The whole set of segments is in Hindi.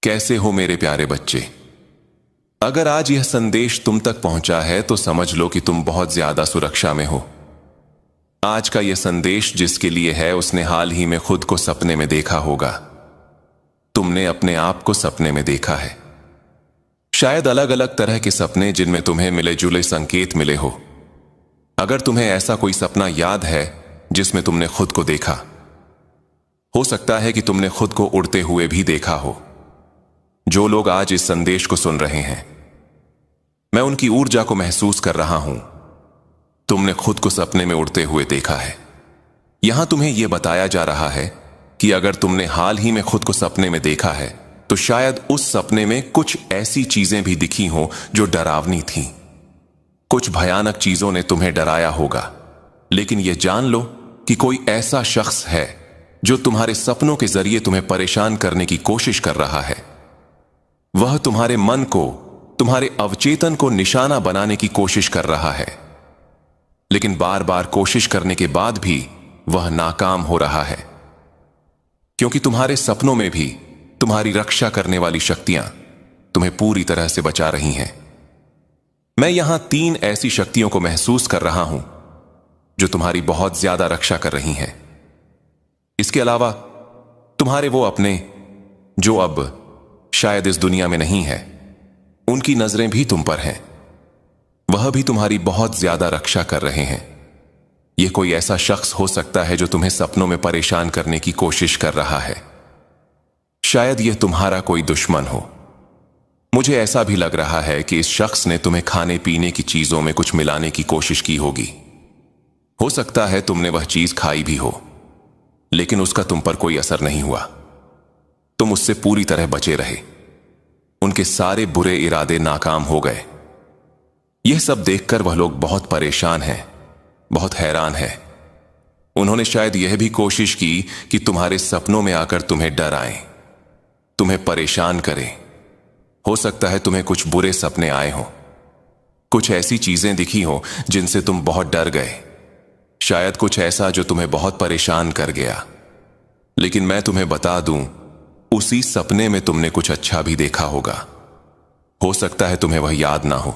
कैसे हो मेरे प्यारे बच्चे। अगर आज यह संदेश तुम तक पहुंचा है तो समझ लो कि तुम बहुत ज्यादा सुरक्षा में हो। आज का यह संदेश जिसके लिए है उसने हाल ही में खुद को सपने में देखा होगा। तुमने अपने आप को सपने में देखा है। शायद अलग अलग तरह के सपने जिनमें तुम्हें मिले जुले संकेत मिले हो। अगर तुम्हें ऐसा कोई सपना याद है जिसमें तुमने खुद को देखा, हो सकता है कि तुमने खुद को उड़ते हुए भी देखा हो। जो लोग आज इस संदेश को सुन रहे हैं, मैं उनकी ऊर्जा को महसूस कर रहा हूं। तुमने खुद को सपने में उड़ते हुए देखा है। यहां तुम्हें यह बताया जा रहा है कि अगर तुमने हाल ही में खुद को सपने में देखा है तो शायद उस सपने में कुछ ऐसी चीजें भी दिखी हों जो डरावनी थीं। कुछ भयानक चीजों ने तुम्हें डराया होगा, लेकिन यह जान लो कि कोई ऐसा शख्स है जो तुम्हारे सपनों के जरिए तुम्हें परेशान करने की कोशिश कर रहा है। वह तुम्हारे मन को, तुम्हारे अवचेतन को निशाना बनाने की कोशिश कर रहा है, लेकिन बार बार कोशिश करने के बाद भी वह नाकाम हो रहा है, क्योंकि तुम्हारे सपनों में भी तुम्हारी रक्षा करने वाली शक्तियां तुम्हें पूरी तरह से बचा रही हैं। मैं यहां 3 ऐसी शक्तियों को महसूस कर रहा हूं जो तुम्हारी बहुत ज्यादा रक्षा कर रही हैं। इसके अलावा तुम्हारे वो अपने जो अब शायद इस दुनिया में नहीं है, उनकी नजरें भी तुम पर हैं। वह भी तुम्हारी बहुत ज्यादा रक्षा कर रहे हैं। यह कोई ऐसा शख्स हो सकता है जो तुम्हें सपनों में परेशान करने की कोशिश कर रहा है। शायद यह तुम्हारा कोई दुश्मन हो। मुझे ऐसा भी लग रहा है कि इस शख्स ने तुम्हें खाने पीने की चीजों में कुछ मिलाने की कोशिश की होगी। हो सकता है तुमने वह चीज खाई भी हो, लेकिन उसका तुम पर कोई असर नहीं हुआ। तुम उससे पूरी तरह बचे रहे। उनके सारे बुरे इरादे नाकाम हो गए। यह सब देखकर वह लोग बहुत परेशान हैं, बहुत हैरान हैं। उन्होंने शायद यह भी कोशिश की कि तुम्हारे सपनों में आकर तुम्हें डराएं, तुम्हें परेशान करें। हो सकता है तुम्हें कुछ बुरे सपने आए हों, कुछ ऐसी चीजें दिखी हों जिनसे तुम बहुत डर गए। शायद कुछ ऐसा जो तुम्हें बहुत परेशान कर गया। लेकिन मैं तुम्हें बता दूं, उसी सपने में तुमने कुछ अच्छा भी देखा होगा। हो सकता है तुम्हें वह याद ना हो,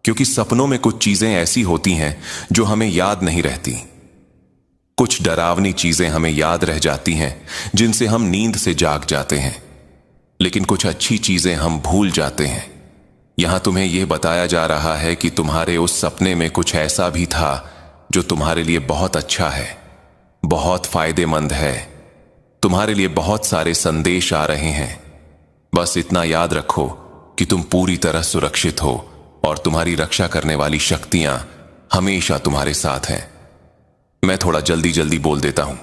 क्योंकि सपनों में कुछ चीजें ऐसी होती हैं जो हमें याद नहीं रहती। कुछ डरावनी चीजें हमें याद रह जाती हैं जिनसे हम नींद से जाग जाते हैं, लेकिन कुछ अच्छी चीजें हम भूल जाते हैं। यहां तुम्हें यह बताया जा रहा है कि तुम्हारे उस सपने में कुछ ऐसा भी था जो तुम्हारे लिए बहुत अच्छा है, बहुत फायदेमंद है। तुम्हारे लिए बहुत सारे संदेश आ रहे हैं। बस इतना याद रखो कि तुम पूरी तरह सुरक्षित हो और तुम्हारी रक्षा करने वाली शक्तियां हमेशा तुम्हारे साथ हैं। मैं थोड़ा जल्दी जल्दी बोल देता हूं।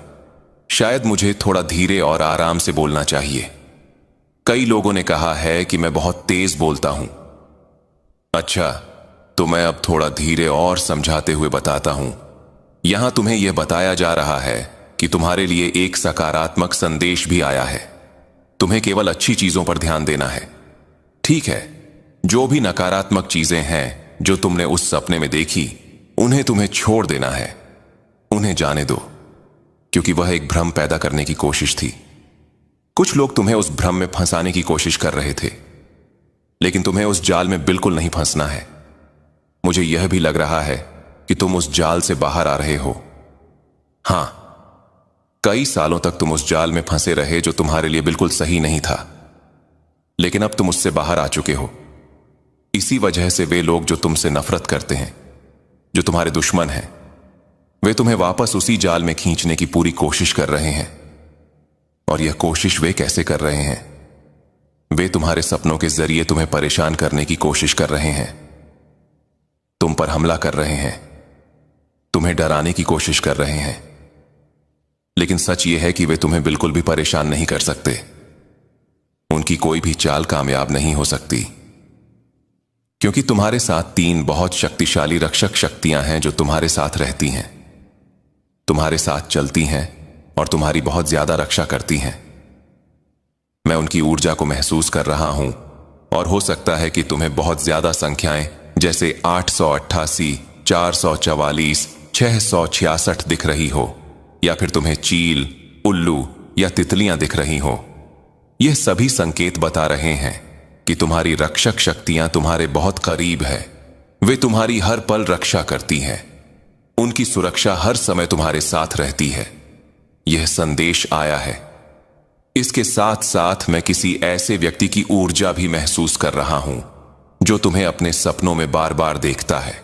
शायद मुझे थोड़ा धीरे और आराम से बोलना चाहिए। कई लोगों ने कहा है कि मैं बहुत तेज बोलता हूं। अच्छा, तो मैं अब थोड़ा धीरे और समझाते हुए बताता हूं। यहां तुम्हें यह बताया जा रहा है कि तुम्हारे लिए एक सकारात्मक संदेश भी आया है। तुम्हें केवल अच्छी चीजों पर ध्यान देना है, ठीक है? जो भी नकारात्मक चीजें हैं जो तुमने उस सपने में देखी, उन्हें तुम्हें छोड़ देना है। उन्हें जाने दो, क्योंकि वह एक भ्रम पैदा करने की कोशिश थी। कुछ लोग तुम्हें उस भ्रम में फंसाने की कोशिश कर रहे थे, लेकिन तुम्हें उस जाल में बिल्कुल नहीं फंसना है। मुझे यह भी लग रहा है कि तुम उस जाल से बाहर आ रहे हो। हां, कई सालों तक तुम उस जाल में फंसे रहे जो तुम्हारे लिए बिल्कुल सही नहीं था, लेकिन अब तुम उससे बाहर आ चुके हो। इसी वजह से वे लोग जो तुमसे नफरत करते हैं, जो तुम्हारे दुश्मन हैं, वे तुम्हें वापस उसी जाल में खींचने की पूरी कोशिश कर रहे हैं। और यह कोशिश वे कैसे कर रहे हैं? वे तुम्हारे सपनों के जरिए तुम्हें परेशान करने की कोशिश कर रहे हैं, तुम पर हमला कर रहे हैं, तुम्हें डराने की कोशिश कर रहे हैं। लेकिन सच यह है कि वे तुम्हें बिल्कुल भी परेशान नहीं कर सकते। उनकी कोई भी चाल कामयाब नहीं हो सकती, क्योंकि तुम्हारे साथ 3 बहुत शक्तिशाली रक्षक शक्तियां हैं जो तुम्हारे साथ रहती हैं, तुम्हारे साथ चलती हैं और तुम्हारी बहुत ज्यादा रक्षा करती हैं। मैं उनकी ऊर्जा को महसूस कर रहा हूं, और हो सकता है कि तुम्हें बहुत ज्यादा संख्याएं जैसे 888, 444, 666 दिख रही हो, या फिर तुम्हें चील, उल्लू या तितलियां दिख रही हो। यह सभी संकेत बता रहे हैं कि तुम्हारी रक्षक शक्तियां तुम्हारे बहुत करीब है। वे तुम्हारी हर पल रक्षा करती हैं। उनकी सुरक्षा हर समय तुम्हारे साथ रहती है। यह संदेश आया है। इसके साथ साथ मैं किसी ऐसे व्यक्ति की ऊर्जा भी महसूस कर रहा हूं जो तुम्हें अपने सपनों में बार बार देखता है।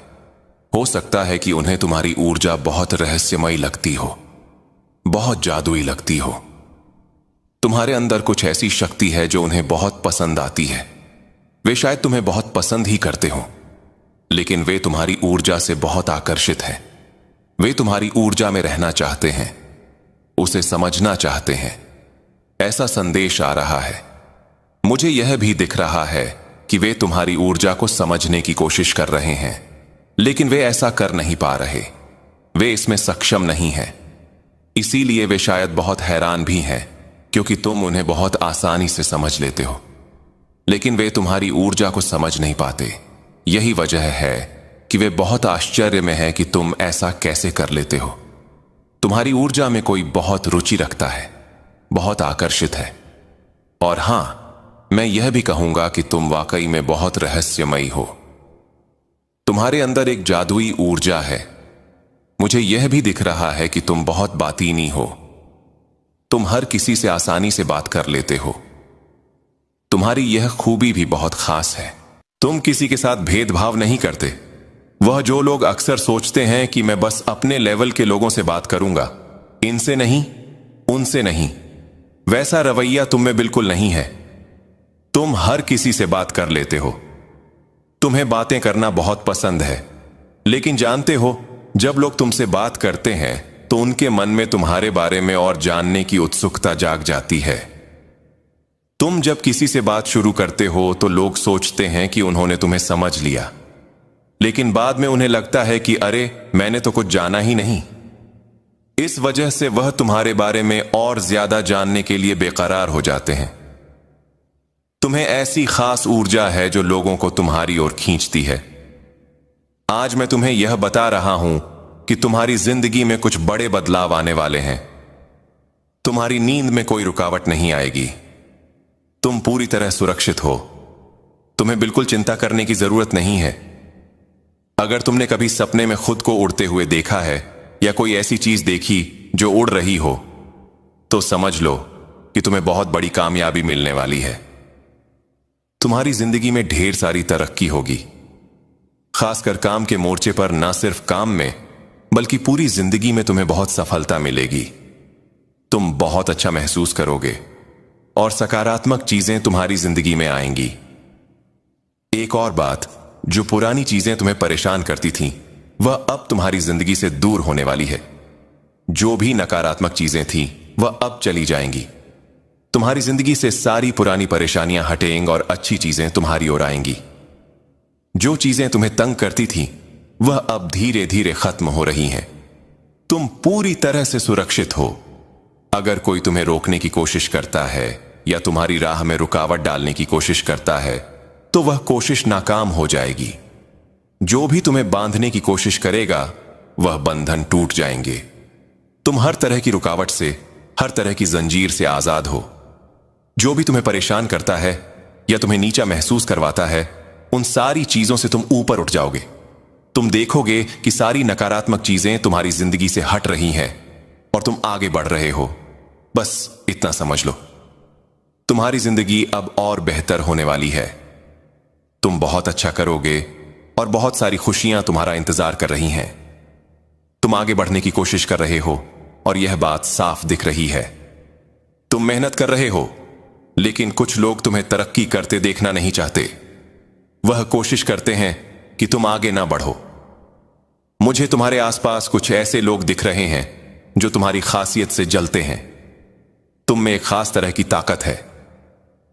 हो सकता है कि उन्हें तुम्हारी ऊर्जा बहुत रहस्यमयी लगती हो, बहुत जादुई लगती हो। तुम्हारे अंदर कुछ ऐसी शक्ति है जो उन्हें बहुत पसंद आती है। वे शायद तुम्हें बहुत पसंद ही करते हो, लेकिन वे तुम्हारी ऊर्जा से बहुत आकर्षित हैं। वे तुम्हारी ऊर्जा में रहना चाहते हैं, उसे समझना चाहते हैं। ऐसा संदेश आ रहा है। मुझे यह भी दिख रहा है कि वे तुम्हारी ऊर्जा को समझने की कोशिश कर रहे हैं, लेकिन वे ऐसा कर नहीं पा रहे। वे इसमें सक्षम नहीं हैं। इसीलिए वे शायद बहुत हैरान भी हैं, क्योंकि तुम उन्हें बहुत आसानी से समझ लेते हो, लेकिन वे तुम्हारी ऊर्जा को समझ नहीं पाते। यही वजह है कि वे बहुत आश्चर्य में है कि तुम ऐसा कैसे कर लेते हो। तुम्हारी ऊर्जा में कोई बहुत रुचि रखता है, बहुत आकर्षित है। और हां, मैं यह भी कहूंगा कि तुम वाकई में बहुत रहस्यमयी हो। तुम्हारे अंदर एक जादुई ऊर्जा है। मुझे यह भी दिख रहा है कि तुम बहुत बातीनी हो। तुम हर किसी से आसानी से बात कर लेते हो। तुम्हारी यह खूबी भी बहुत खास है। तुम किसी के साथ भेदभाव नहीं करते। वह जो लोग अक्सर सोचते हैं कि मैं बस अपने लेवल के लोगों से बात करूंगा, इनसे नहीं, उनसे नहीं, वैसा रवैया तुम में बिल्कुल नहीं है। तुम हर किसी से बात कर लेते हो। तुम्हें बातें करना बहुत पसंद है, लेकिन जानते हो, जब लोग तुमसे बात करते हैं तो उनके मन में तुम्हारे बारे में और जानने की उत्सुकता जाग जाती है। तुम जब किसी से बात शुरू करते हो तो लोग सोचते हैं कि उन्होंने तुम्हें समझ लिया, लेकिन बाद में उन्हें लगता है कि अरे, मैंने तो कुछ जाना ही नहीं। इस वजह से वह तुम्हारे बारे में और ज्यादा जानने के लिए बेकरार हो जाते हैं। तुम्हें ऐसी खास ऊर्जा है जो लोगों को तुम्हारी ओर खींचती है। आज मैं तुम्हें यह बता रहा हूं कि तुम्हारी जिंदगी में कुछ बड़े बदलाव आने वाले हैं। तुम्हारी नींद में कोई रुकावट नहीं आएगी। तुम पूरी तरह सुरक्षित हो। तुम्हें बिल्कुल चिंता करने की जरूरत नहीं है। अगर तुमने कभी सपने में खुद को उड़ते हुए देखा है या कोई ऐसी चीज देखी जो उड़ रही हो, तो समझ लो कि तुम्हें बहुत बड़ी कामयाबी मिलने वाली है। तुम्हारी जिंदगी में ढेर सारी तरक्की होगी, खासकर काम के मोर्चे पर। ना सिर्फ काम में, बल्कि पूरी जिंदगी में तुम्हें बहुत सफलता मिलेगी। तुम बहुत अच्छा महसूस करोगे और सकारात्मक चीजें तुम्हारी जिंदगी में आएंगी। एक और बात, जो पुरानी चीजें तुम्हें परेशान करती थीं, वह अब तुम्हारी जिंदगी से दूर होने वाली है। जो भी नकारात्मक चीजें थीं, वह अब चली जाएंगी। तुम्हारी जिंदगी से सारी पुरानी परेशानियां हटेंगी और अच्छी चीजें तुम्हारी ओर आएंगी। जो चीजें तुम्हें तंग करती थीं, वह अब धीरे धीरे खत्म हो रही हैं। तुम पूरी तरह से सुरक्षित हो। अगर कोई तुम्हें रोकने की कोशिश करता है या तुम्हारी राह में रुकावट डालने की कोशिश करता है, तो वह कोशिश नाकाम हो जाएगी। जो भी तुम्हें बांधने की कोशिश करेगा, वह बंधन टूट जाएंगे। तुम हर तरह की रुकावट से, हर तरह की जंजीर से आजाद हो। जो भी तुम्हें परेशान करता है या तुम्हें नीचा महसूस करवाता है, उन सारी चीजों से तुम ऊपर उठ जाओगे। तुम देखोगे कि सारी नकारात्मक चीजें तुम्हारी जिंदगी से हट रही हैं और तुम आगे बढ़ रहे हो। बस इतना समझ लो, तुम्हारी जिंदगी अब और बेहतर होने वाली है। तुम बहुत अच्छा करोगे और बहुत सारी खुशियां तुम्हारा इंतजार कर रही हैं। तुम आगे बढ़ने की कोशिश कर रहे हो और यह बात साफ दिख रही है। तुम मेहनत कर रहे हो, लेकिन कुछ लोग तुम्हें तरक्की करते देखना नहीं चाहते। वह कोशिश करते हैं कि तुम आगे ना बढ़ो। मुझे तुम्हारे आसपास कुछ ऐसे लोग दिख रहे हैं जो तुम्हारी खासियत से जलते हैं। तुम में एक खास तरह की ताकत है,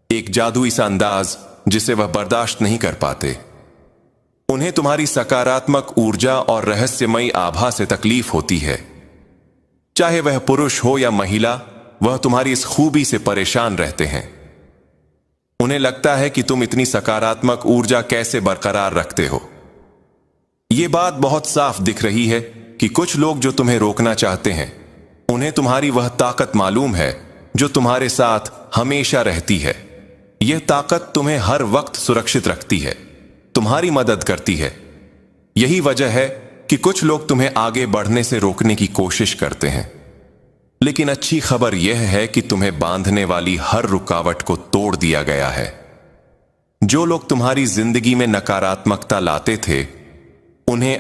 एक जादुई सा अंदाज जिसे वह बर्दाश्त नहीं कर पाते। उन्हें तुम्हारी सकारात्मक ऊर्जा और रहस्यमयी आभा से तकलीफ होती है। चाहे वह पुरुष हो या महिला, वह तुम्हारी इस खूबी से परेशान रहते हैं। उन्हें लगता है कि तुम इतनी सकारात्मक ऊर्जा कैसे बरकरार रखते हो। यह बात बहुत साफ दिख रही है कि कुछ लोग जो तुम्हें रोकना चाहते हैं, उन्हें तुम्हारी वह ताकत मालूम है जो तुम्हारे साथ हमेशा रहती है। यह ताकत तुम्हें हर वक्त सुरक्षित रखती है, तुम्हारी मदद करती है। यही वजह है कि कुछ लोग तुम्हें आगे बढ़ने से रोकने की कोशिश करते हैं, लेकिन अच्छी खबर यह है कि तुम्हें बांधने वाली हर रुकावट को तोड़ दिया गया है। जो लोग तुम्हारी जिंदगी में नकारात्मकता लाते थे, उन्हें